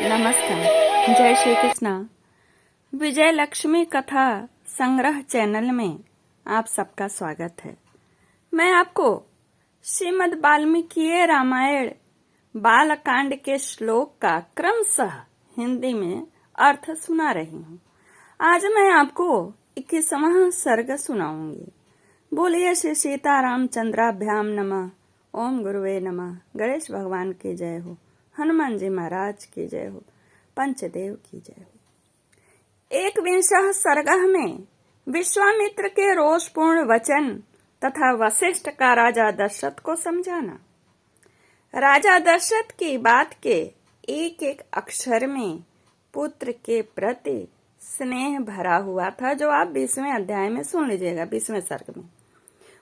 नमस्कार। जय श्री कृष्णा। विजय लक्ष्मी कथा संग्रह चैनल में आप सबका स्वागत है। मैं आपको श्रीमद् वाल्मीकि रामायण बालकांड के श्लोक का क्रमशः हिंदी में अर्थ सुना रही हूँ। आज मैं आपको 21वां सर्ग सुनाऊंगी। बोलिए श्री सीतारामचंद्राभ्याम नमः। ओम गुरुवे नमः। गणेश भगवान की जय हो। हनुमान जी महाराज की जय हो। पंचदेव की जय हो। 21वां सर्ग में विश्वामित्र के रोषपूर्ण वचन तथा वशिष्ठ का राजा दशरथ को समझाना। राजा दशरथ की बात के एक एक अक्षर में पुत्र के प्रति स्नेह भरा हुआ था, जो आप 20वें अध्याय में सुन लीजिएगा। 20वें सर्ग में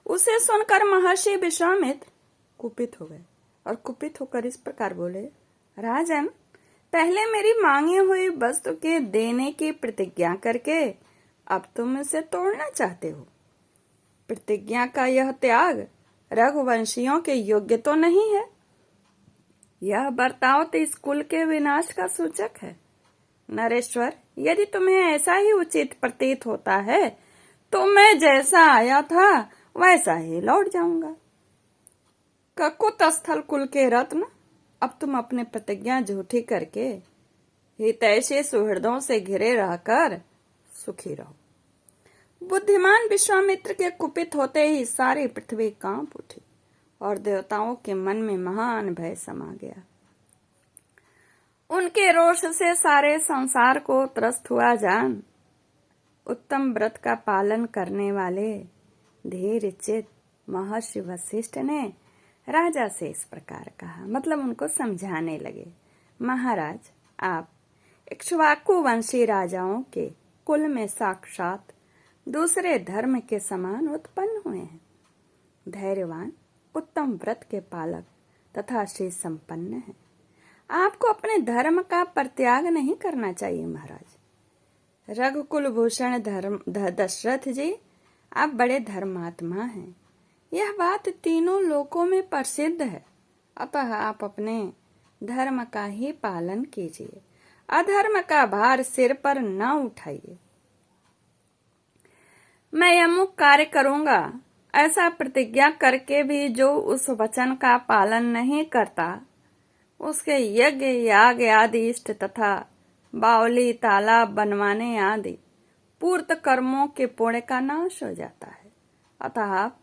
उसे सुनकर महर्षि विश्वामित्र कुपित हो गए और कुपित होकर इस प्रकार बोले, राजन, पहले मेरी मांगी हुई वस्तु के देने की प्रतिज्ञा करके अब तुम इसे तोड़ना चाहते हो। प्रतिज्ञा का यह त्याग रघुवंशियों के योग्य तो नहीं है। यह बर्ताव तो इस कुल के विनाश का सूचक है। नरेश्वर, यदि तुम्हें ऐसा ही उचित प्रतीत होता है तो मैं जैसा आया था वैसा ही लौट जाऊंगा। ककुत स्थल कुल के रत्न, अब तुम अपने प्रतिज्ञा झूठी करके हितैषी सुहृदों से घिरे रहकर सुखी रहो। बुद्धिमान विश्वामित्र के कुपित होते ही सारी पृथ्वी कांप उठी और देवताओं के मन में महान भय समा गया। उनके रोष से सारे संसार को त्रस्त हुआ जान उत्तम व्रत का पालन करने वाले धीर चित महर्षि वशिष्ठ ने राजा से इस प्रकार कहा, मतलब उनको समझाने लगे, महाराज, आप इक्ष्वाकु वंशी राजाओं के कुल में साक्षात दूसरे धर्म के समान उत्पन्न हुए हैं। धैर्यवान, उत्तम व्रत के पालक तथा श्री संपन्न हैं। आपको अपने धर्म का परित्याग नहीं करना चाहिए। महाराज, रघुकुल भूषण दशरथ जी, आप बड़े धर्मात्मा हैं। यह बात तीनों लोकों में प्रसिद्ध है। अतः आप अपने धर्म का ही पालन कीजिए। अधर्म का भार सिर पर न उठाइए। मैं अमुक कार्य करूंगा ऐसा प्रतिज्ञा करके भी जो उस वचन का पालन नहीं करता, उसके यज्ञ याग आदि इष्ट तथा बावली तालाब बनवाने आदि पूर्त कर्मों के पुण्य का नाश हो जाता है। अतः आप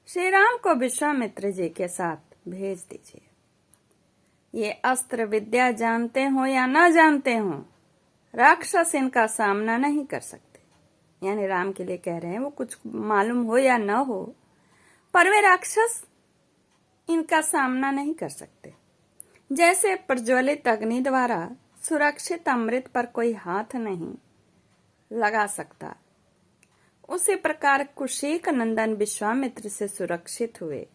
श्री राम को विश्वामित्र जी के साथ भेज दीजिए। ये अस्त्र विद्या जानते हो या न जानते हो, राक्षस इनका सामना नहीं कर सकते। यानी राम के लिए कह रहे हैं, वो कुछ मालूम हो या न हो, पर वे राक्षस इनका सामना नहीं कर सकते। जैसे प्रज्वलित अग्नि द्वारा सुरक्षित अमृत पर कोई हाथ नहीं लगा सकता, उसी प्रकार कुशीक नंदन विश्वामित्र से सुरक्षित हुए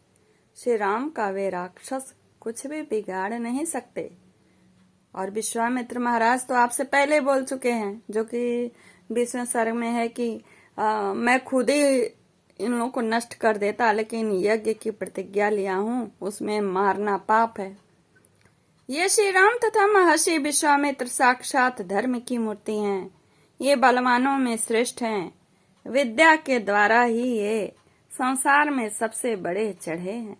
श्री राम का वे राक्षस कुछ भी बिगाड़ नहीं सकते। और विश्वामित्र महाराज तो आपसे पहले बोल चुके हैं, जो कि 20वें सर्ग में है कि मैं खुद ही इन लोगों को नष्ट कर देता, लेकिन यज्ञ की प्रतिज्ञा लिया हूँ, उसमें मारना पाप है। ये श्री राम तथा महर्षि विश्वामित्र साक्षात धर्म की मूर्ति हैं। ये बलवानों में श्रेष्ठ हैं। विद्या के द्वारा ही ये संसार में सबसे बड़े चढ़े हैं।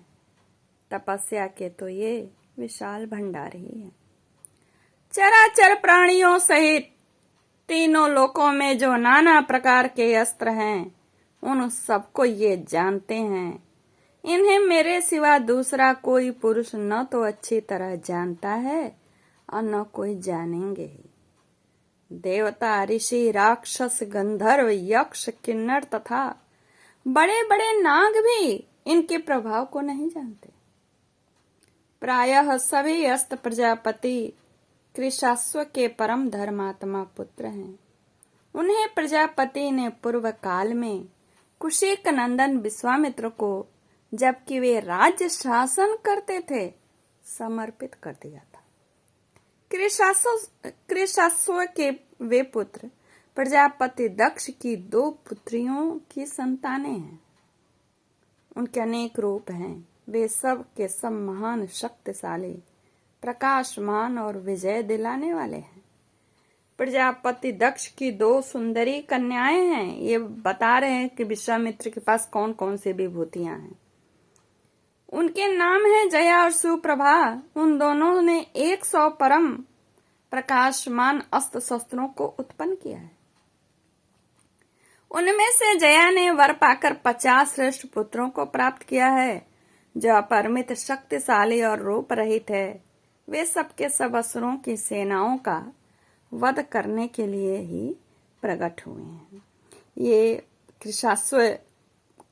तपस्या के तो ये विशाल भंडार ही है। चराचर प्राणियों सहित तीनों लोकों में जो नाना प्रकार के अस्त्र हैं, उन सबको ये जानते हैं। इन्हें मेरे सिवा दूसरा कोई पुरुष न तो अच्छी तरह जानता है और न कोई जानेंगे ही। देवता, ऋषि, राक्षस, गंधर्व, यक्ष, किन्नर तथा बड़े बड़े नाग भी इनके प्रभाव को नहीं जानते। प्रायः सभी अस्त प्रजापति कृशाश्व के परम धर्मात्मा पुत्र हैं। उन्हें प्रजापति ने पूर्व काल में कुशीक नंदन विश्वामित्र को, जबकि वे राज्य शासन करते थे, समर्पित कर दिया था। कृशाश्व के वे पुत्र प्रजापति दक्ष की 2 पुत्रियों की संतानें हैं। उनके अनेक रूप हैं। वे सब के सब महान शक्तिशाली प्रकाशमान और विजय दिलाने वाले हैं। प्रजापति दक्ष की 2 सुंदरी कन्याएं हैं। ये बता रहे हैं कि विश्वामित्र के पास कौन कौन सी विभूतियां हैं। उनके नाम है जया और सुप्रभा। उन दोनों ने 100 परम प्रकाशमान अस्त्र शस्त्रों को उत्पन्न किया है। उनमें से जया ने वर पाकर 50 श्रेष्ठ पुत्रों को प्राप्त किया है, जो अपरिमित शक्तिशाली और रूप रहित है। वे सबके सब असुरों की सेनाओं का वध करने के लिए ही प्रकट हुए हैं। ये कृशाश्व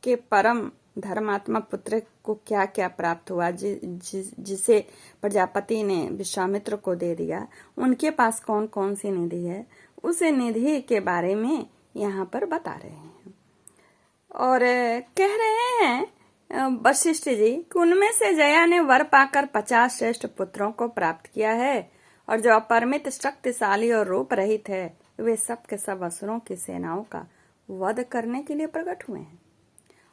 के परम धर्मात्मा पुत्र को क्या क्या प्राप्त हुआ, जिसे प्रजापति ने विश्वामित्र को दे दिया, उनके पास कौन कौन सी निधि है, उस निधि के बारे में यहाँ पर बता रहे हैं। और कह रहे हैं वशिष्ठ जी कि उनमें से जया ने वर पाकर 50 श्रेष्ठ पुत्रों को प्राप्त किया है, और जो अपरिमित शक्तिशाली और रूप रहित है, वे सब के सब असुरों की सेनाओं का वध करने के लिए प्रकट हुए हैं।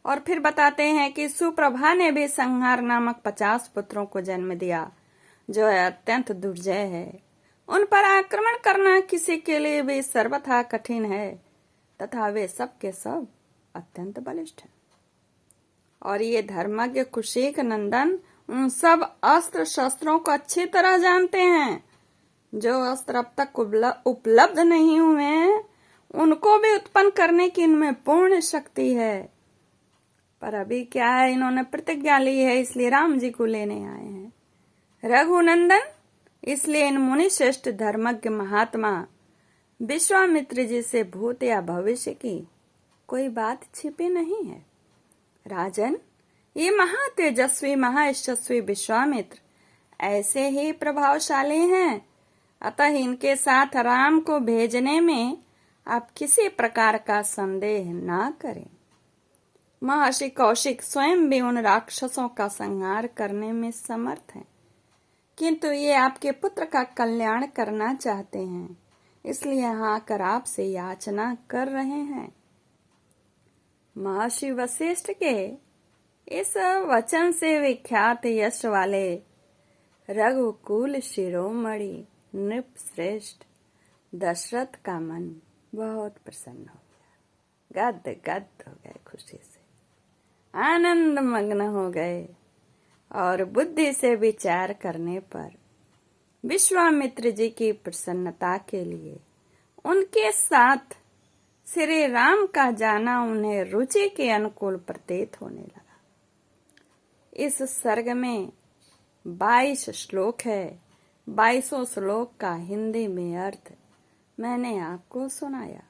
और फिर बताते हैं कि सुप्रभा ने भी संहार नामक 50 पुत्रों को जन्म दिया, जो अत्यंत दुर्जय है। उन पर आक्रमण करना किसी के लिए भी सर्वथा कठिन है, तथा वे सब के सब अत्यंत बलिष्ठ हैं। और ये धर्मज्ञ कुशीक नंदन उन सब अस्त्र शस्त्रों को अच्छी तरह जानते हैं, जो अस्त्र अब तक उपलब्ध नहीं हुए हैं, उनको भी उत्पन्न करने की इनमें पूर्ण शक्ति है। पर अभी क्या है, इन्होंने प्रतिज्ञा ली है, इसलिए राम जी को लेने आए हैं। रघुनंदन, इसलिए इन मुनि श्रेष्ठ धर्मज्ञ महात्मा विश्वामित्र जी से भूत या भविष्य की कोई बात छिपी नहीं है। राजन, ये महातेजस्वी महायशस्वी विश्वामित्र ऐसे ही प्रभावशाली हैं, अतः इनके साथ राम को भेजने में आप किसी प्रकार का संदेह ना करें। महर्षि कौशिक स्वयं भी उन राक्षसों का संहार करने में समर्थ हैं, किंतु ये आपके पुत्र का कल्याण करना चाहते हैं, इसलिए यहाँ आकर आपसे याचना कर रहे हैं। महर्षि वशिष्ठ के इस वचन से विख्यात यश वाले रघुकुल शिरोमणि नृप श्रेष्ठ दशरथ का मन बहुत प्रसन्न हो गया। गद गद हो गए, खुशी से आनंद मग्न हो गए, और बुद्धि से विचार करने पर विश्वामित्र जी की प्रसन्नता के लिए उनके साथ श्री राम का जाना उन्हें रुचि के अनुकूल प्रतीत होने लगा। इस सर्ग में 22 श्लोक है। 22 श्लोक का हिंदी में अर्थ मैंने आपको सुनाया।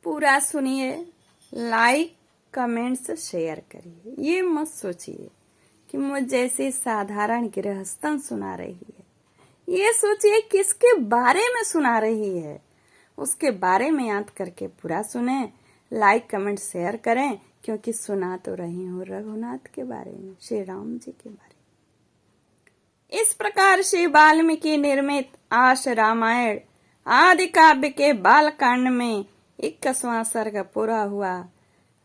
पूरा सुनिए, लाइक कमेंट्स शेयर करिए। ये मत सोचिए कि मुझ जैसी साधारण गृहस्थन सुना रही है, ये सोचिए किसके बारे में सुना रही है, उसके बारे में याद करके पूरा सुने, लाइक कमेंट शेयर करें, क्योंकि सुना तो रही हूँ रघुनाथ के बारे में, श्री राम जी के बारे में। इस प्रकार श्री वाल्मीकि निर्मित आश रामायण आदि काव्य के बालकांड में 21वां सर्ग पूरा हुआ।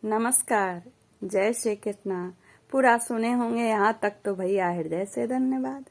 नमस्कार, जय श्री कृष्ण। पूरा सुने होंगे यहाँ तक तो भैया हृदय से धन्यवाद।